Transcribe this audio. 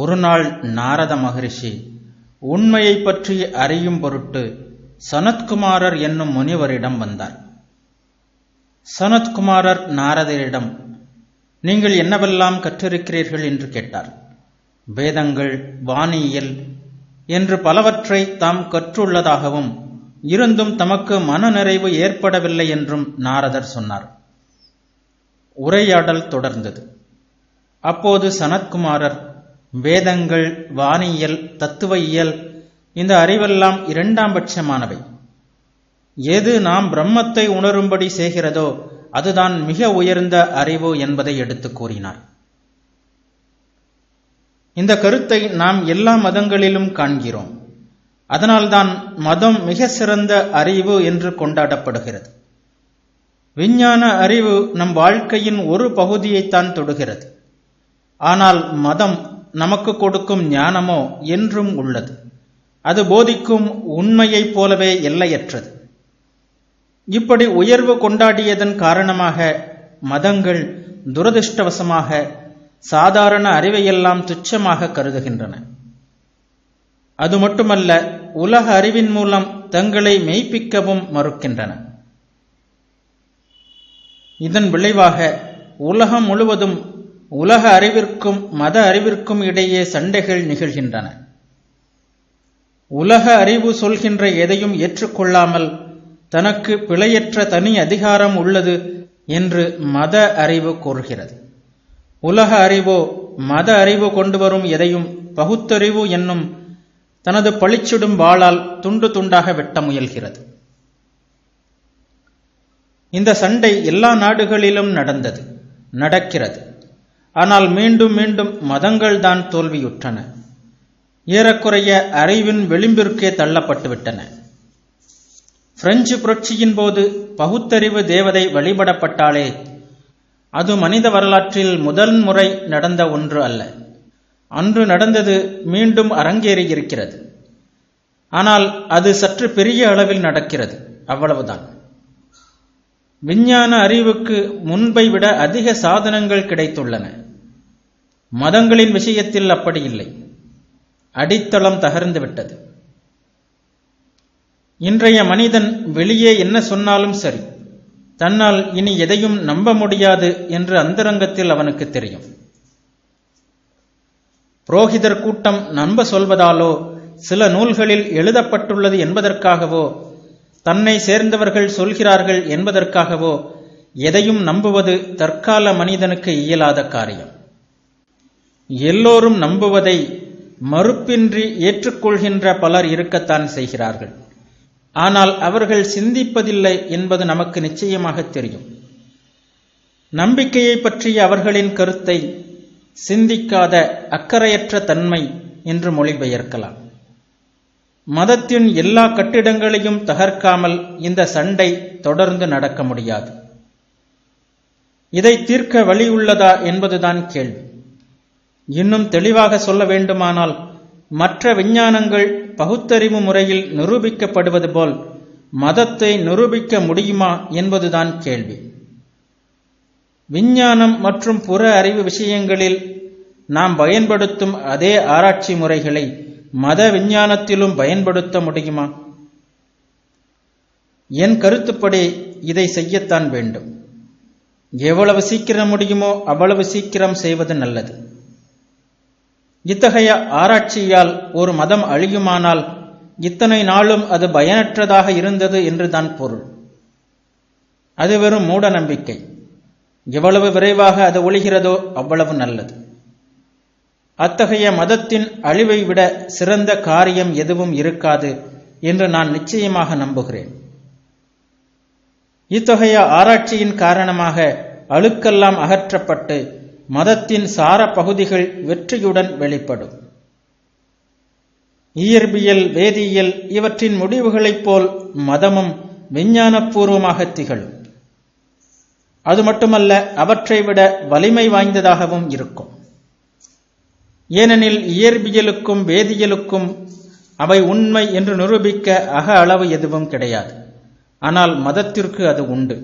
ஒரு நாள் நாரத மகரிஷி உண்மையை பற்றி அறியும் பொருட்டு சனத்குமாரர் என்னும் முனிவரிடம் வந்தார். சனத்குமாரர் நாரதரிடம், நீங்கள் என்னவெல்லாம் கற்றிருக்கிறீர்கள் என்று கேட்டார். வேதங்கள், வானியல் என்று பலவற்றை தாம் கற்றுள்ளதாகவும் இருந்தும் தமக்கு மனநிறைவு ஏற்படவில்லை என்றும் நாரதர் சொன்னார். உரையாடல் தொடர்ந்தது. அப்போது சனத்குமாரர், வேதங்கள், வானியல், தத்துவ இயல் இந்த அறிவெல்லாம் இரண்டாம் பட்சமானவை. எது நாம் பிரம்மத்தை உணரும்படி செய்கிறதோ அதுதான் மிக உயர்ந்த அறிவு என்பதை எடுத்து கூறினார். இந்த கருத்தை நாம் எல்லா மதங்களிலும் காண்கிறோம். அதனால்தான் மதம் மிக சிறந்த அறிவு என்று கொண்டாடப்படுகிறது. விஞ்ஞான அறிவு நம் வாழ்க்கையின் ஒரு பகுதியைத்தான் தொடுகிறது. ஆனால் மதம் நமக்கு கொடுக்கும் ஞானமோ என்றும் உள்ளது. அது போதிக்கும் உண்மையைப் போலவே எல்லையற்றது. இப்படி உயர்வு கொண்டாடியதன் காரணமாக மதங்கள் துரதிருஷ்டவசமாக சாதாரண அறிவையெல்லாம் துச்சமாக கருதுகின்றன. அது மட்டுமல்ல, உலக அறிவின் மூலம் தங்களை மெய்ப்பிக்கவும் மறுக்கின்றன. இதன் விளைவாக உலகம் முழுவதும் உலக அறிவிற்கும் மத அறிவிற்கும் இடையே சண்டைகள் நிகழ்கின்றன. உலக அறிவு சொல்கின்ற எதையும் ஏற்றுக்கொள்ளாமல் தனக்கு பிழையற்ற தனி அதிகாரம் உள்ளது என்று மத அறிவு கூறுகிறது. உலக அறிவோ மத அறிவு கொண்டு வரும் எதையும் பகுத்தறிவு என்னும் தனது பழிச்சிடும் வாளால் துண்டு துண்டாக வெட்ட முயல்கிறது. இந்த சண்டை எல்லா நாடுகளிலும் நடந்தது, நடக்கிறது. ஆனால் மீண்டும் மீண்டும் மதங்கள் தான் தோல்வியுற்றன. ஏறக்குறைய அறிவின் விளிம்பிற்கே தள்ளப்பட்டுவிட்டன. பிரெஞ்சு புரட்சியின் போது பகுத்தறிவு தேவதை வழிபடப்பட்டாலே அது மனித வரலாற்றில் முதல் முறை நடந்த ஒன்று அல்ல. அன்று நடந்தது மீண்டும் அரங்கேறியிருக்கிறது. ஆனால் அது சற்று பெரிய அளவில் நடக்கிறது, அவ்வளவுதான். விஞ்ஞான அறிவுக்கு முன்பை விட அதிக சாதனங்கள் கிடைத்துள்ளன. மதங்களின் விஷயத்தில் அப்படி இல்லை. அடித்தளம் தகர்ந்துவிட்டது. இன்றைய மனிதன் வெளியே என்ன சொன்னாலும் சரி, தன்னால் இனி எதையும் நம்ப முடியாது என்று அந்தரங்கத்தில் அவனுக்கு தெரியும். புரோகிதர் கூட்டம் நம்ப சொல்வதாலோ சில நூல்களில் எழுதப்பட்டுள்ளது என்பதற்காகவோ தன்னை சேர்ந்தவர்கள் சொல்கிறார்கள் என்பதற்காகவோ எதையும் நம்புவது தற்கால மனிதனுக்கு இயலாத காரியம். எல்லோரும் நம்புவதை மறுப்பின்றி ஏற்றுக்கொள்கின்ற பலர் இருக்கத்தான் செய்கிறார்கள். ஆனால் அவர்கள் சிந்திப்பதில்லை என்பது நமக்கு நிச்சயமாக தெரியும். நம்பிக்கையை பற்றிய அவர்களின் கருத்தை சிந்திக்காத அக்கறையற்ற தன்மை என்று மொழிபெயர்க்கலாம். மதத்தின் எல்லா கட்டிடங்களையும் தகர்க்காமல் இந்த சண்டை தொடர்ந்து நடக்க முடியாது. இதை தீர்க்க வழி உள்ளதா என்பதுதான் கேள்வி. இன்னும் தெளிவாக சொல்ல வேண்டுமானால், மற்ற விஞ்ஞானங்கள் பகுத்தறிவு முறையில் நிரூபிக்கப்படுவது போல் மதத்தை நிரூபிக்க முடியுமா என்பதுதான் கேள்வி. விஞ்ஞானம் மற்றும் புற அறிவு விஷயங்களில் நாம் பயன்படுத்தும் அதே ஆராய்ச்சி முறைகளை மத விஞ்ஞானத்திலும் பயன்படுத்த முடியுமா? என் கருத்துப்படி இதை செய்யத்தான் வேண்டும். எவ்வளவு சீக்கிரம் முடியுமோ அவ்வளவு சீக்கிரம் செய்வது நல்லது. இத்தகைய ஆராய்ச்சியால் ஒரு மதம் அழியுமானால் இத்தனை நாளும் அது பயனற்றதாக இருந்தது என்றுதான் பொருள். அது வெறும் மூட நம்பிக்கை. எவ்வளவு விரைவாக அது ஒழிகிறதோ அவ்வளவு நல்லது. அத்தகைய மதத்தின் அழிவை விட சிறந்த காரியம் எதுவும் இருக்காது என்று நான் நிச்சயமாக நம்புகிறேன். இத்தகைய ஆராய்ச்சியின் காரணமாக அழுக்கெல்லாம் அகற்றப்பட்டு மதத்தின் சார பகுதிகள் வெற்றியுடன் வெளிப்படும். இயற்பியல், வேதியியல் இவற்றின் முடிவுகளைப் போல் மதமும் விஞ்ஞானபூர்வமாக திகழும். அது மட்டுமல்ல, அவற்றை விட வலிமை வாய்ந்ததாகவும் இருக்கும். ஏனெனில் இயற்பியலுக்கும் வேதியியலுக்கும் அவை உண்மை என்று நிரூபிக்க அக அளவு எதுவும் கிடையாது. ஆனால் மதத்திற்கு அது உண்டு.